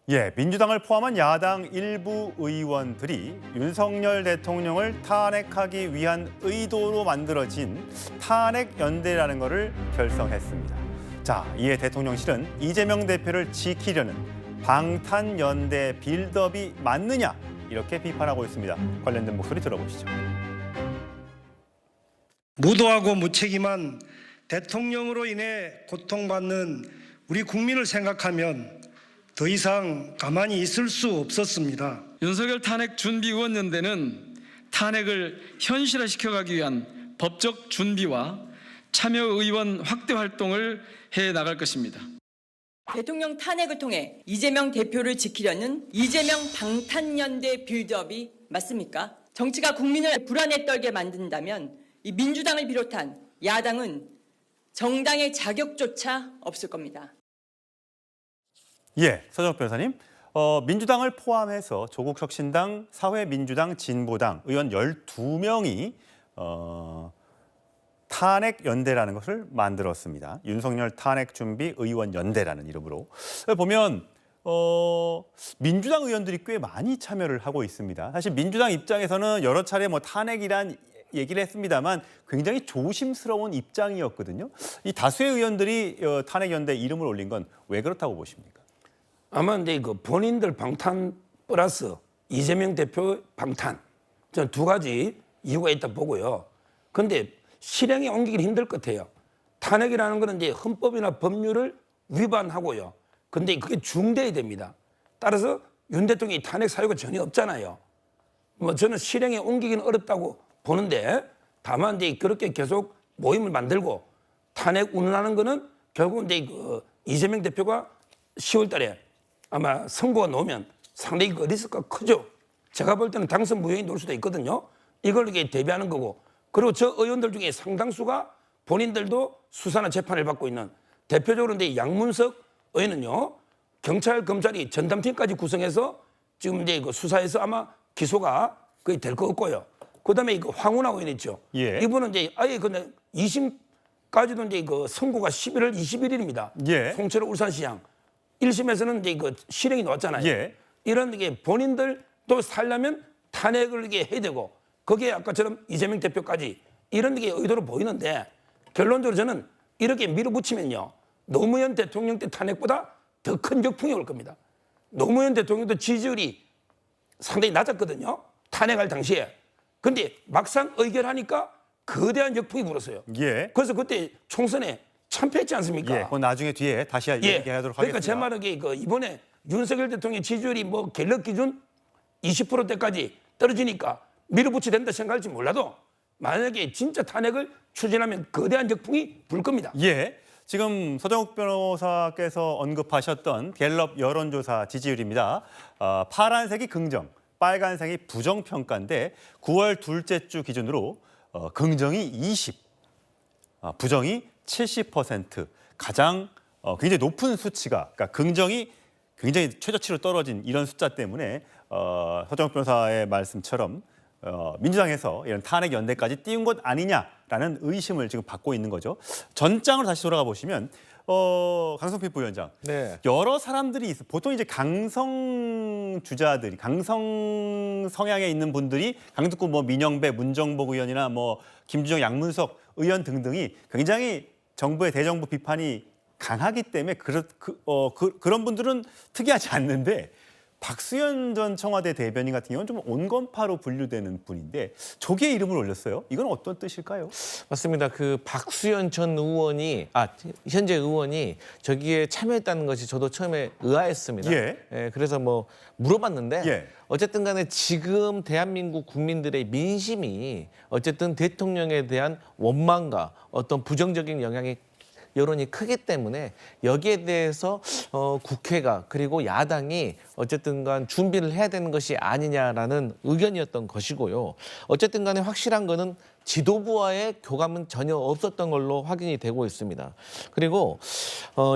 예, 민주당을 포함한 야당 일부 의원들이 윤석열 대통령을 탄핵하기 위한 의도로 만들어진 탄핵연대라는 것을 결성했습니다. 자, 이에 대통령실은 이재명 대표를 지키려는 방탄연대 빌드업이 맞느냐 이렇게 비판하고 있습니다. 관련된 목소리 들어보시죠. 무도하고 무책임한 대통령으로 인해 고통받는 우리 국민을 생각하면 더 이상 가만히 있을 수 없었습니다. 윤석열 탄핵 준비위원연대는 탄핵을 현실화시켜가기 위한 법적 준비와 참여 의원 확대 활동을 해 나갈 것입니다. 대통령 탄핵을 통해 이재명 대표를 지키려는 이재명 방탄연대 빌드업이 맞습니까? 정치가 국민을 불안에 떨게 만든다면 이 민주당을 비롯한 야당은 정당의 자격조차 없을 겁니다. 예, 서정욱 변호사님. 민주당을 포함해서 조국혁신당, 사회민주당, 진보당 의원 12명이 탄핵연대라는 것을 만들었습니다. 윤석열 탄핵준비 의원연대라는 이름으로. 보면 민주당 의원들이 꽤 많이 참여를 하고 있습니다. 사실 민주당 입장에서는 여러 차례 탄핵이란 얘기를 했습니다만 굉장히 조심스러운 입장이었거든요. 이 다수의 의원들이 탄핵연대 이름을 올린 건 왜 그렇다고 보십니까? 아마 이제 그 본인들 방탄 플러스 이재명 대표 방탄, 저는 두 가지 이유가 있다 보고요. 그런데 실행에 옮기기는 힘들 것 같아요. 탄핵이라는 거는 이제 헌법이나 법률을 위반하고요. 근데 그게 중대해야 됩니다. 따라서 윤 대통령이 탄핵 사유가 전혀 없잖아요. 저는 실행에 옮기기는 어렵다고 보는데, 다만 이제 그렇게 계속 모임을 만들고 탄핵 운운하는 거는 결국 이제 그 이재명 대표가 10월 달에 아마 선거가 나오면 상당히 그 리스크가 크죠. 제가 볼 때는 당선 무효인 놓을 수도 있거든요. 이걸 이게 대비하는 거고. 그리고 저 의원들 중에 상당수가 본인들도 수사나 재판을 받고 있는, 대표적으로 이제 양문석 의원은요, 경찰, 검찰이 전담팀까지 구성해서 지금 이제 그 수사에서 아마 기소가 거의 될 것 같고요. 그 다음에 그 황운하 의원 있죠. 예. 이분은 이제 아예 근데 2심까지도 이제 그 선고가 11월 21일입니다. 예. 송철호 울산시장. 1심에서는 이제 그 실행이 나왔잖아요. 예. 이런 게 본인들도 살려면 탄핵을 이게 해야 되고, 거기에 아까처럼 이재명 대표까지 이런 게 의도로 보이는데, 결론적으로 저는 이렇게 밀어붙이면요, 노무현 대통령 때 탄핵보다 더 큰 역풍이 올 겁니다. 노무현 대통령도 지지율이 상당히 낮았거든요. 탄핵할 당시에. 근데 막상 의결하니까 거대한 역풍이 불었어요. 예. 그래서 그때 총선에 참패했지 않습니까? 예, 그건 나중에 뒤에 다시 얘기하도록 그러니까 하겠습니다. 제 말은 이번에 윤석열 대통령 지지율이 갤럽 기준 20%대까지 떨어지니까 밀어붙이 된다 생각할지 몰라도, 만약에 진짜 탄핵을 추진하면 거대한 역풍이 불 겁니다. 예, 지금 서정욱 변호사께서 언급하셨던 갤럽 여론조사 지지율입니다. 파란색이 긍정, 빨간색이 부정 평가인데 9월 둘째 주 기준으로 긍정이 20, 부정이 70%, 가장 굉장히 높은 수치가, 그러니까 긍정이 굉장히 최저치로 떨어진 이런 숫자 때문에 서정욱 변호사의 말씀처럼 민주당에서 이런 탄핵 연대까지 띄운 것 아니냐라는 의심을 지금 받고 있는 거죠. 전장으로 다시 돌아가 보시면 강성필 부위원장, 네. 여러 사람들이 있어. 보통 이제 강성 주자들이, 강성 성향에 있는 분들이 강북구 민영배, 문정복 의원이나 김주정, 양문석 의원 등등이 굉장히 정부의 대정부 비판이 강하기 때문에 그런 분들은 특이하지 않는데, 박수현 전 청와대 대변인 같은 경우는 좀 온건파로 분류되는 분인데 조기에 이름을 올렸어요. 이건 어떤 뜻일까요? 맞습니다. 그 박수현 전 의원이 현재 의원이 저기에 참여했다는 것이 저도 처음에 의아했습니다. 예. 그래서 물어봤는데 예. 어쨌든 간에 지금 대한민국 국민들의 민심이 어쨌든 대통령에 대한 원망과 어떤 부정적인 영향이 여론이 크기 때문에 여기에 대해서 국회가 그리고 야당이 어쨌든 간 준비를 해야 되는 것이 아니냐라는 의견이었던 것이고요. 어쨌든 간에 확실한 거는 지도부와의 교감은 전혀 없었던 걸로 확인이 되고 있습니다. 그리고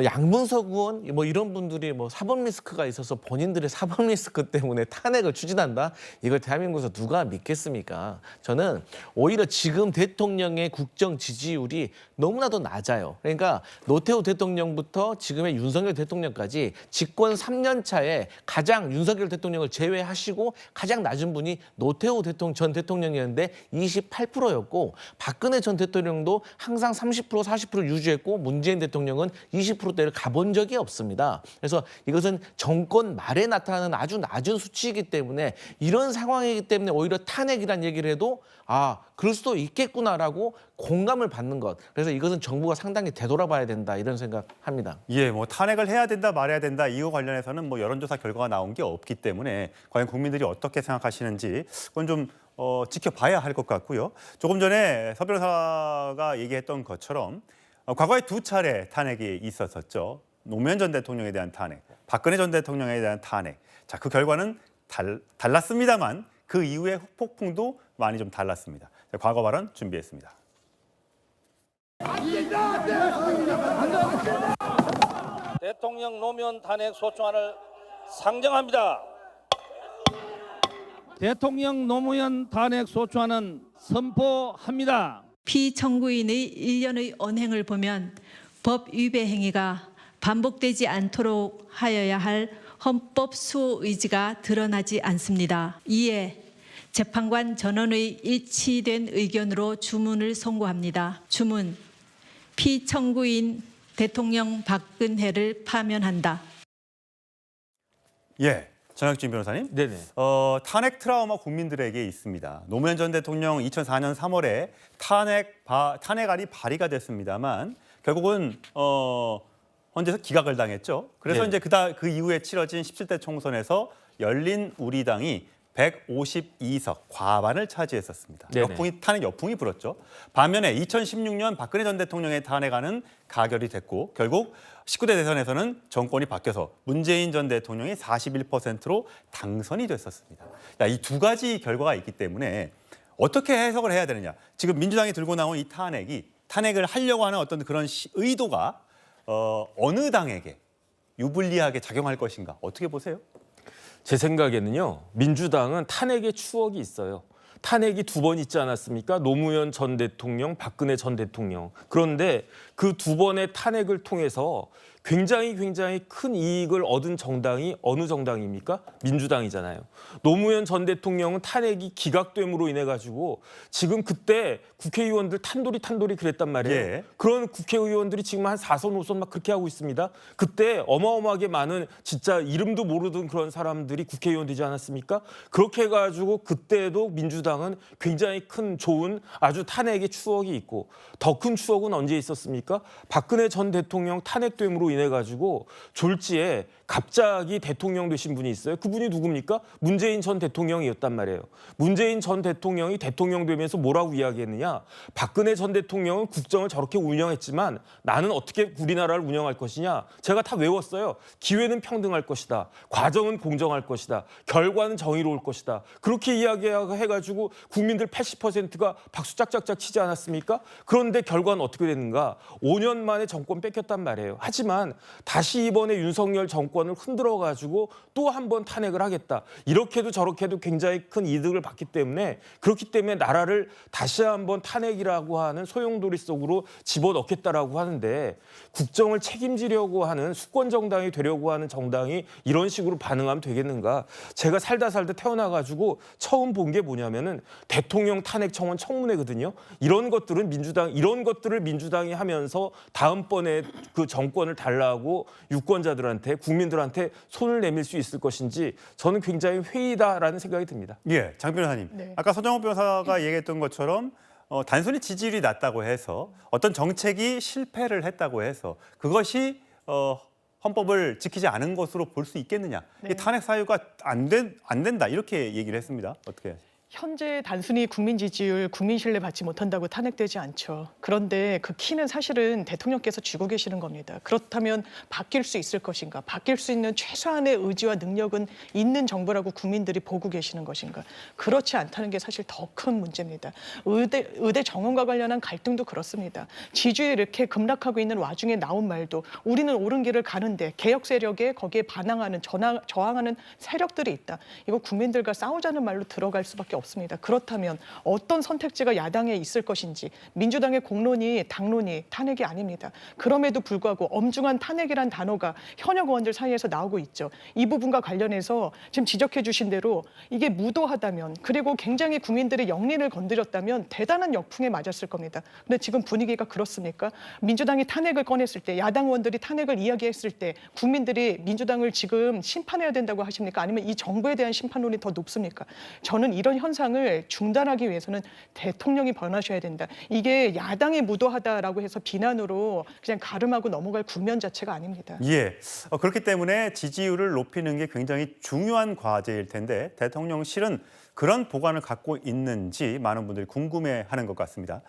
양문석 의원 뭐 이런 분들이 뭐 사법 리스크가 있어서 본인들의 사법 리스크 때문에 탄핵을 추진한다? 이걸 대한민국에서 누가 믿겠습니까? 저는 오히려 지금 대통령의 국정 지지율이 너무나도 낮아요. 그러니까 노태우 대통령부터 지금의 윤석열 대통령까지 집권 3년 차에 가장 윤석열 대통령을 제외하시고 가장 낮은 분이 노태우 전 대통령이었는데 28%였고 박근혜 전 대통령도 항상 30% 40% 유지했고 문재인 대통령은 20%대를 가본 적이 없습니다. 그래서 이것은 정권 말에 나타나는 아주 낮은 수치이기 때문에 이런 상황이기 때문에 오히려 탄핵이란 얘기를 해도 아, 그럴 수도 있겠구나라고 공감을 받는 것. 그래서 이것은 정부가 상당히 되돌아봐야 된다 이런 생각합니다. 예, 뭐 탄핵을 해야 된다 말해야 된다 이거 관련해서는 뭐 여론조사 결과가 나온 게 없기 때문에 과연 국민들이 어떻게 생각하시는지 그건 좀 지켜봐야 할 것 같고요. 조금 전에 서 변호사가 얘기했던 것처럼 과거에 두 차례 탄핵이 있었었죠. 노무현 전 대통령에 대한 탄핵, 박근혜 전 대통령에 대한 탄핵. 자, 그 결과는 달랐습니다만 그 이후의 후폭풍도 많이 좀 달랐습니다. 과거 발언 준비했습니다. 대통령 노무현 탄핵 소추안을 상정합니다. 대통령 노무현 탄핵 소추안은 선포합니다. 피청구인의 일련의 언행을 보면 법 위배 행위가 반복되지 않도록 하여야 할 헌법 수호 의지가 드러나지 않습니다. 이에 재판관 전원의 일치된 의견으로 주문을 선고합니다. 주문, 피청구인 대통령 박근혜를 파면한다. 예, 정혁진 변호사님. 네네. 탄핵 트라우마 국민들에게 있습니다. 노무현 전 대통령 2004년 3월에 탄핵안이 발의가 됐습니다만 결국은 헌재에서 기각을 당했죠. 그래서 네. 이제 그 이후에 치러진 17대 총선에서 열린 우리당이 152석 과반을 차지했었습니다. 네네. 탄핵 여풍이 불었죠. 반면에 2016년 박근혜 전 대통령의 탄핵안은 가결이 됐고 결국 19대 대선에서는 정권이 바뀌어서 문재인 전 대통령이 41%로 당선이 됐었습니다. 이 두 가지 결과가 있기 때문에 어떻게 해석을 해야 되느냐. 지금 민주당이 들고 나온 이 탄핵을 하려고 하는 어떤 그런 의도가 어느 당에게 유불리하게 작용할 것인가. 어떻게 보세요? 제 생각에는요. 민주당은 탄핵의 추억이 있어요. 탄핵이 두 번 있지 않았습니까? 노무현 전 대통령, 박근혜 전 대통령. 그런데 그 두 번의 탄핵을 통해서 굉장히 큰 이익을 얻은 정당이 어느 정당입니까? 민주당이잖아요. 노무현 전 대통령은 탄핵이 기각됨으로 인해 가지고 지금 그때 국회의원들 탄도리 그랬단 말이에요. 예. 그런 국회의원들이 지금 한 4선 5선 막 그렇게 하고 있습니다. 그때 어마어마하게 많은 진짜 이름도 모르던 그런 사람들이 국회의원 되지 않았습니까? 그렇게 해가지고 그때도 민주당은 굉장히 큰 좋은 아주 탄핵의 추억이 있고 더 큰 추억은 언제 있었습니까? 박근혜 전 대통령 탄핵됨으로 인해 가지고 졸지에 갑자기 대통령 되신 분이 있어요. 그분이 누굽니까? 문재인 전 대통령이었단 말이에요. 문재인 전 대통령이 대통령 되면서 뭐라고 이야기했느냐? 박근혜 전 대통령은 국정을 저렇게 운영했지만 나는 어떻게 우리나라를 운영할 것이냐? 제가 다 외웠어요. 기회는 평등할 것이다. 과정은 공정할 것이다. 결과는 정의로울 것이다. 그렇게 이야기해가지고 국민들 80%가 박수 짝짝짝 치지 않았습니까? 그런데 결과는 어떻게 됐는가? 5년 만에 정권 뺏겼단 말이에요. 하지만 다시 이번에 윤석열 정권을 흔들어가지고 또 한 번 탄핵을 하겠다. 이렇게도 저렇게도 굉장히 큰 이득을 받기 때문에 그렇기 때문에 나라를 다시 한번 탄핵이라고 하는 소용돌이 속으로 집어넣겠다라고 하는데 국정을 책임지려고 하는 수권 정당이 되려고 하는 정당이 이런 식으로 반응하면 되겠는가? 제가 살다 태어나가지고 처음 본 게 뭐냐면은 대통령 탄핵 청원 청문회거든요. 이런 것들을 민주당이 하면서 다음번에 그 정권을 달라고 유권자들한테 국민들한테 손을 내밀 수 있을 것인지 저는 굉장히 회의다라는 생각이 듭니다. 예, 장 변호사님. 네. 아까 서정호 변호사가 얘기했던 것처럼 단순히 지지율이 낮다고 해서 어떤 정책이 실패를 했다고 해서 그것이 헌법을 지키지 않은 것으로 볼 수 있겠느냐. 네. 이 탄핵 사유가 안 된다 이렇게 얘기를 했습니다. 어떻게? 현재 단순히 국민 지지율, 국민 신뢰 받지 못한다고 탄핵되지 않죠. 그런데 그 키는 사실은 대통령께서 쥐고 계시는 겁니다. 그렇다면 바뀔 수 있을 것인가? 바뀔 수 있는 최소한의 의지와 능력은 있는 정부라고 국민들이 보고 계시는 것인가? 그렇지 않다는 게 사실 더 큰 문제입니다. 의대 정원과 관련한 갈등도 그렇습니다. 지지율이 이렇게 급락하고 있는 와중에 나온 말도 우리는 옳은 길을 가는데 개혁 세력에 거기에 반항하는 저항하는 세력들이 있다. 이거 국민들과 싸우자는 말로 들어갈 수밖에 없습니다. 그렇다면 어떤 선택지가 야당에 있을 것인지 민주당의 공론이 당론이 탄핵이 아닙니다. 그럼에도 불구하고 엄중한 탄핵이란 단어가 현역 의원들 사이에서 나오고 있죠. 이 부분과 관련해서 지금 지적해 주신 대로 이게 무도하다면 그리고 굉장히 국민들의 영린을 건드렸다면 대단한 역풍에 맞았을 겁니다. 근데 지금 분위기가 그렇습니까? 민주당이 탄핵을 꺼냈을 때 야당 의원들이 탄핵을 이야기했을 때 국민들이 민주당을 지금 심판해야 된다고 하십니까? 아니면 이 정부에 대한 심판론이 더 높습니까? 저는 이런 현상을 중단하기 위해서는 대통령이 변하셔야 된다. 이게 야당이 무도하다라고 해서 비난으로 그냥 가름하고 넘어갈 국면 자체가 아닙니다. 예, 그렇기 때문에 지지율을 높이는 게 굉장히 중요한 과제일 텐데 대통령실은 그런 보관을 갖고 있는지 많은 분들이 궁금해하는 것 같습니다.